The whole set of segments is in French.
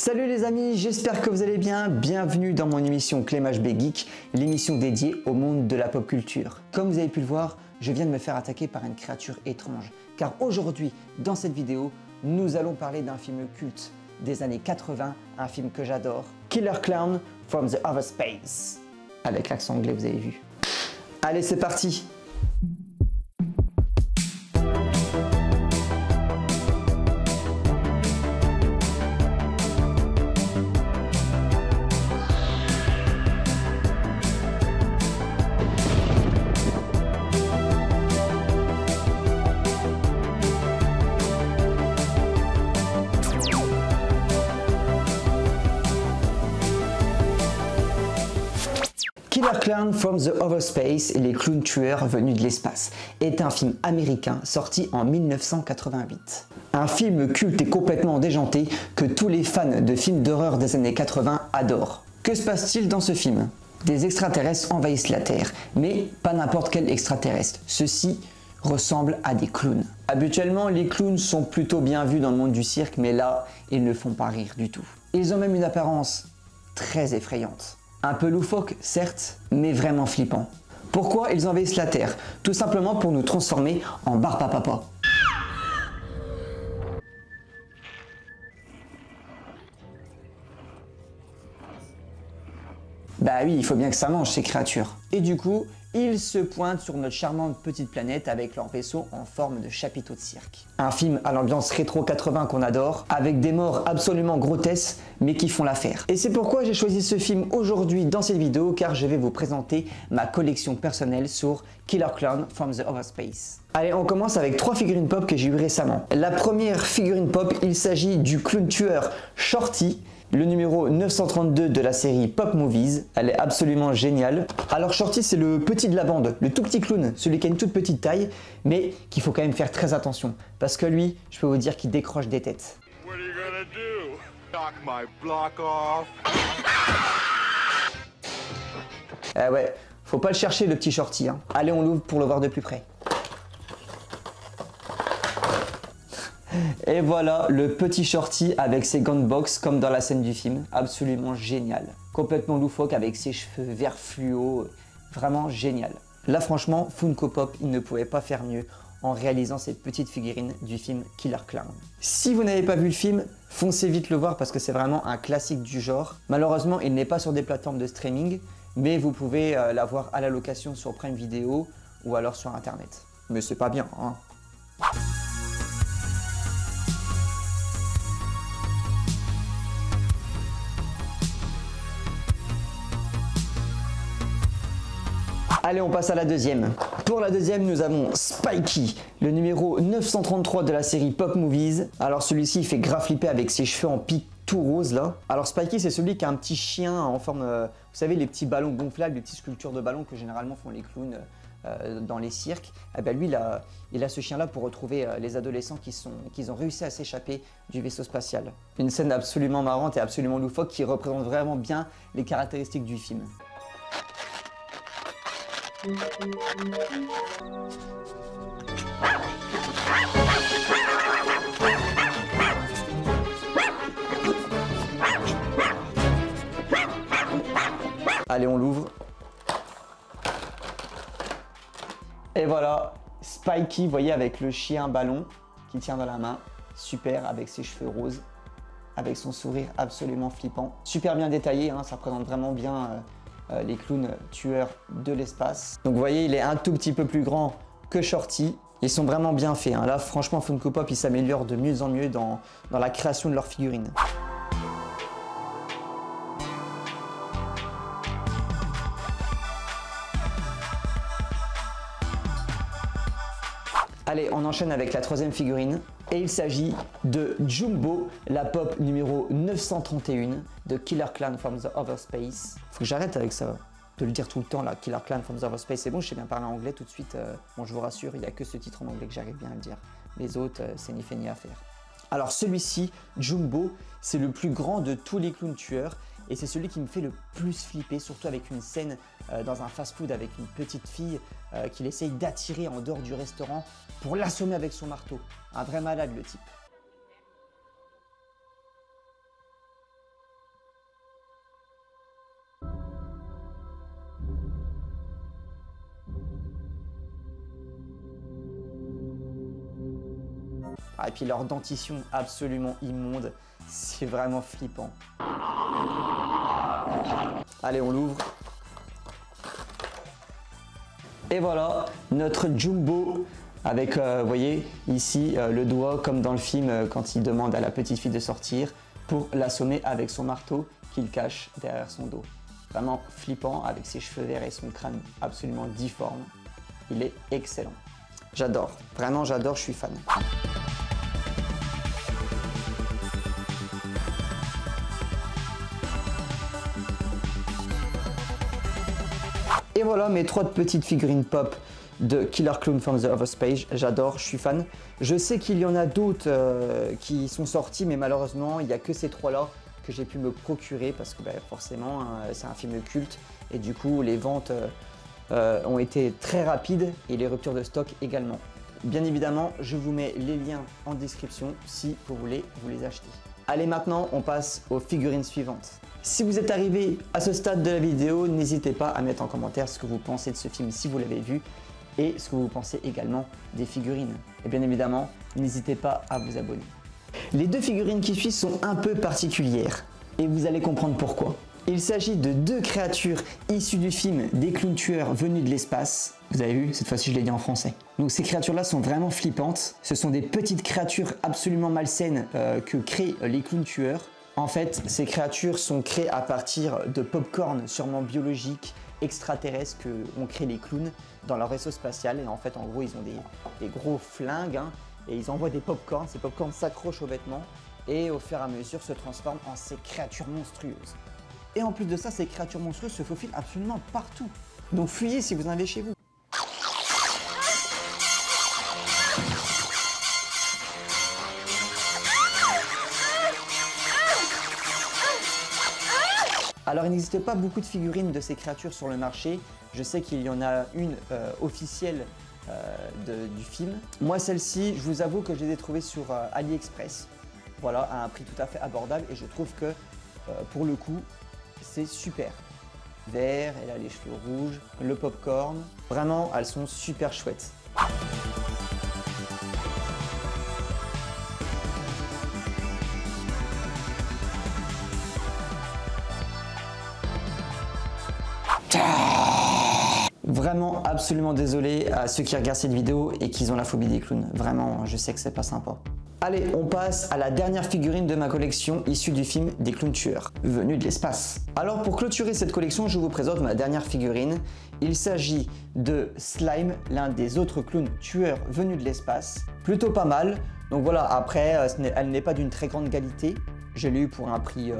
Salut les amis, j'espère que vous allez bien. Bienvenue dans mon émission ClemHB Geek, l'émission dédiée au monde de la pop culture. Comme vous avez pu le voir, je viens de me faire attaquer par une créature étrange. Car aujourd'hui, dans cette vidéo, nous allons parler d'un film culte des années 80, un film que j'adore, Killer Clown from the Outer Space. Avec l'accent anglais, vous avez vu. Allez, c'est parti! Killer Clown from the Outer Space, les clowns tueurs venus de l'espace, est un film américain sorti en 1988. Un film culte et complètement déjanté que tous les fans de films d'horreur des années 80 adorent. Que se passe-t-il dans ce film? Des extraterrestres envahissent la Terre, mais pas n'importe quel extraterrestre. Ceux-ci ressemblent à des clowns. Habituellement, les clowns sont plutôt bien vus dans le monde du cirque, mais là, ils ne font pas rire du tout. Ils ont même une apparence très effrayante. Un peu loufoque, certes, mais vraiment flippant. Pourquoi ils envahissent la Terre? Tout simplement pour nous transformer en Barbapapa. Bah oui, il faut bien que ça mange ces créatures. Et du coup, ils se pointent sur notre charmante petite planète avec leur vaisseau en forme de chapiteau de cirque. Un film à l'ambiance rétro 80 qu'on adore, avec des morts absolument grotesques, mais qui font l'affaire. Et c'est pourquoi j'ai choisi ce film aujourd'hui dans cette vidéo, car je vais vous présenter ma collection personnelle sur Killer Clown from the Outer Space. Allez, on commence avec 3 figurines pop que j'ai eues récemment. La première figurine pop, il s'agit du clown tueur Shorty, le numéro 932 de la série Pop Movies. Elle est absolument géniale. Alors Shorty, c'est le petit de la bande, le tout petit clown, celui qui a une toute petite taille, mais qu'il faut quand même faire très attention, parce que lui, je peux vous dire qu'il décroche des têtes. What are you gonna do? Knock my block off? Ah ouais, faut pas le chercher le petit Shorty, hein. Allez, on l'ouvre pour le voir de plus près. Et voilà le petit Shorty avec ses gants de boxe comme dans la scène du film, absolument génial. Complètement loufoque avec ses cheveux vert fluo, vraiment génial. Là franchement, Funko Pop, il ne pouvait pas faire mieux en réalisant cette petite figurine du film Killer Clown. Si vous n'avez pas vu le film, foncez vite le voir parce que c'est vraiment un classique du genre. Malheureusement, il n'est pas sur des plateformes de streaming, mais vous pouvez l'avoir à la location sur Prime Video ou alors sur internet. Mais c'est pas bien, hein. Allez, on passe à la deuxième. Pour la deuxième, nous avons Spikey, le numéro 933 de la série Pop Movies. Alors celui-ci, il fait grave flipper avec ses cheveux en pique tout rose là. Alors Spikey, c'est celui qui a un petit chien en forme, vous savez, les petits ballons gonflables, les petites sculptures de ballons que généralement font les clowns dans les cirques. Et ben lui, il a ce chien-là pour retrouver les adolescents qui ont réussi à s'échapper du vaisseau spatial. Une scène absolument marrante et absolument loufoque qui représente vraiment bien les caractéristiques du film. Allez, on l'ouvre. Et voilà, Spikey, vous voyez, avec le chien ballon qui tient dans la main. Super, avec ses cheveux roses, avec son sourire absolument flippant. Super bien détaillé, hein, ça représente vraiment bien les clowns tueurs de l'espace. Donc vous voyez, il est un tout petit peu plus grand que Shorty. Ils sont vraiment bien faits, hein. Là, franchement, Funko Pop, ils s'améliorent de mieux en mieux dans la création de leurs figurines. Allez, on enchaîne avec la troisième figurine. Et il s'agit de Jumbo, la pop numéro 931 de Killer Clown from the Outer Space. Faut que j'arrête avec ça, de le dire tout le temps là, Killer Clown from the Outer Space. C'est bon, je sais bien parler anglais tout de suite. Bon, je vous rassure, il n'y a que ce titre en anglais que j'arrive bien à le dire. Les autres, c'est ni fait ni à faire. Alors celui-ci, Jumbo, c'est le plus grand de tous les clowns tueurs. Et c'est celui qui me fait le plus flipper, surtout avec une scène dans un fast-food avec une petite fille qu'il essaye d'attirer en dehors du restaurant pour l'assommer avec son marteau. Un vrai malade, le type. Ah, et puis leur dentition absolument immonde, c'est vraiment flippant. Allez, on l'ouvre. Et voilà, notre Jumbo avec, vous voyez, ici, le doigt comme dans le film quand il demande à la petite fille de sortir pour l'assommer avec son marteau qu'il cache derrière son dos. Vraiment flippant avec ses cheveux verts et son crâne absolument difforme. Il est excellent. J'adore, vraiment j'adore, je suis fan. Et voilà mes 3 petites figurines pop de Killer Clown from the Other Space. J'adore, je suis fan. Je sais qu'il y en a d'autres qui sont sortis, mais malheureusement, il n'y a que ces 3-là que j'ai pu me procurer parce que forcément, hein, c'est un film culte et du coup, les ventes ont été très rapides et les ruptures de stock également. Bien évidemment, je vous mets les liens en description si vous voulez vous les acheter. Allez, maintenant, on passe aux figurines suivantes. Si vous êtes arrivé à ce stade de la vidéo, n'hésitez pas à mettre en commentaire ce que vous pensez de ce film si vous l'avez vu et ce que vous pensez également des figurines. Et bien évidemment, n'hésitez pas à vous abonner. Les 2 figurines qui suivent sont un peu particulières et vous allez comprendre pourquoi. Il s'agit de 2 créatures issues du film des clowns tueurs venus de l'espace. Vous avez vu, cette fois-ci je l'ai dit en français. Donc ces créatures-là sont vraiment flippantes. Ce sont des petites créatures absolument malsaines que créent les clowns tueurs. En fait, ces créatures sont créées à partir de pop-corn sûrement biologiques, extraterrestres que ont créé les clowns dans leur vaisseau spatial. Et en fait, en gros, ils ont des gros flingues hein, et ils envoient des pop-corn. Ces pop-corn s'accrochent aux vêtements et au fur et à mesure se transforment en ces créatures monstrueuses. Et en plus de ça, ces créatures monstrueuses se faufilent absolument partout. Donc fuyez si vous en avez chez vous. Alors il n'existe pas beaucoup de figurines de ces créatures sur le marché. Je sais qu'il y en a une officielle du film. Moi celle-ci, je vous avoue que je les ai trouvées sur AliExpress. Voilà, à un prix tout à fait abordable et je trouve que pour le coup, c'est super. Vert, elle a les cheveux rouges, le popcorn. Vraiment, elles sont super chouettes. Vraiment absolument désolé à ceux qui regardent cette vidéo et qui ont la phobie des clowns. Vraiment, je sais que c'est pas sympa. Allez, on passe à la dernière figurine de ma collection issue du film des clowns tueurs, venus de l'espace. Alors pour clôturer cette collection, je vous présente ma dernière figurine. Il s'agit de Slime, l'un des autres clowns tueurs venus de l'espace. Plutôt pas mal. Donc voilà, après, elle n'est pas d'une très grande qualité. Je l'ai eu pour un prix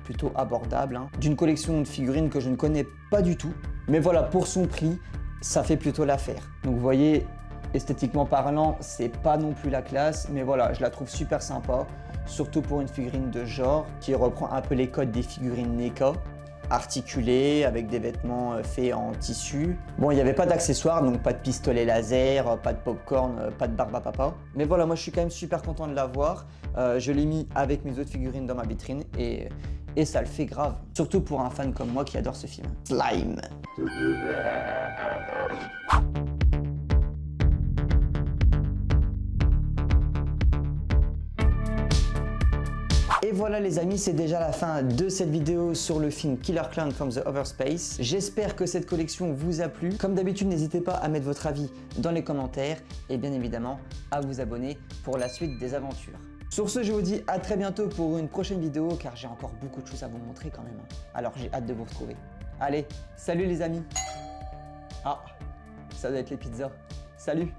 plutôt abordable, hein, d'une collection de figurines que je ne connais pas du tout. Mais voilà, pour son prix, ça fait plutôt l'affaire. Donc vous voyez, esthétiquement parlant, c'est pas non plus la classe, mais voilà, je la trouve super sympa, surtout pour une figurine de genre qui reprend un peu les codes des figurines NECA, articulées, avec des vêtements faits en tissu. Bon, il n'y avait pas d'accessoires, donc pas de pistolet laser, pas de popcorn, pas de barbe à papa. Mais voilà, moi je suis quand même super content de l'avoir. Je l'ai mis avec mes autres figurines dans ma vitrine et ça le fait grave. Surtout pour un fan comme moi qui adore ce film. Slime. Et voilà les amis, c'est déjà la fin de cette vidéo sur le film Killer Clown from the Other Space. J'espère que cette collection vous a plu. Comme d'habitude, n'hésitez pas à mettre votre avis dans les commentaires et bien évidemment à vous abonner pour la suite des aventures. Sur ce, je vous dis à très bientôt pour une prochaine vidéo car j'ai encore beaucoup de choses à vous montrer quand même. Alors j'ai hâte de vous retrouver. Allez, salut les amis. Ah, ça doit être les pizzas. Salut.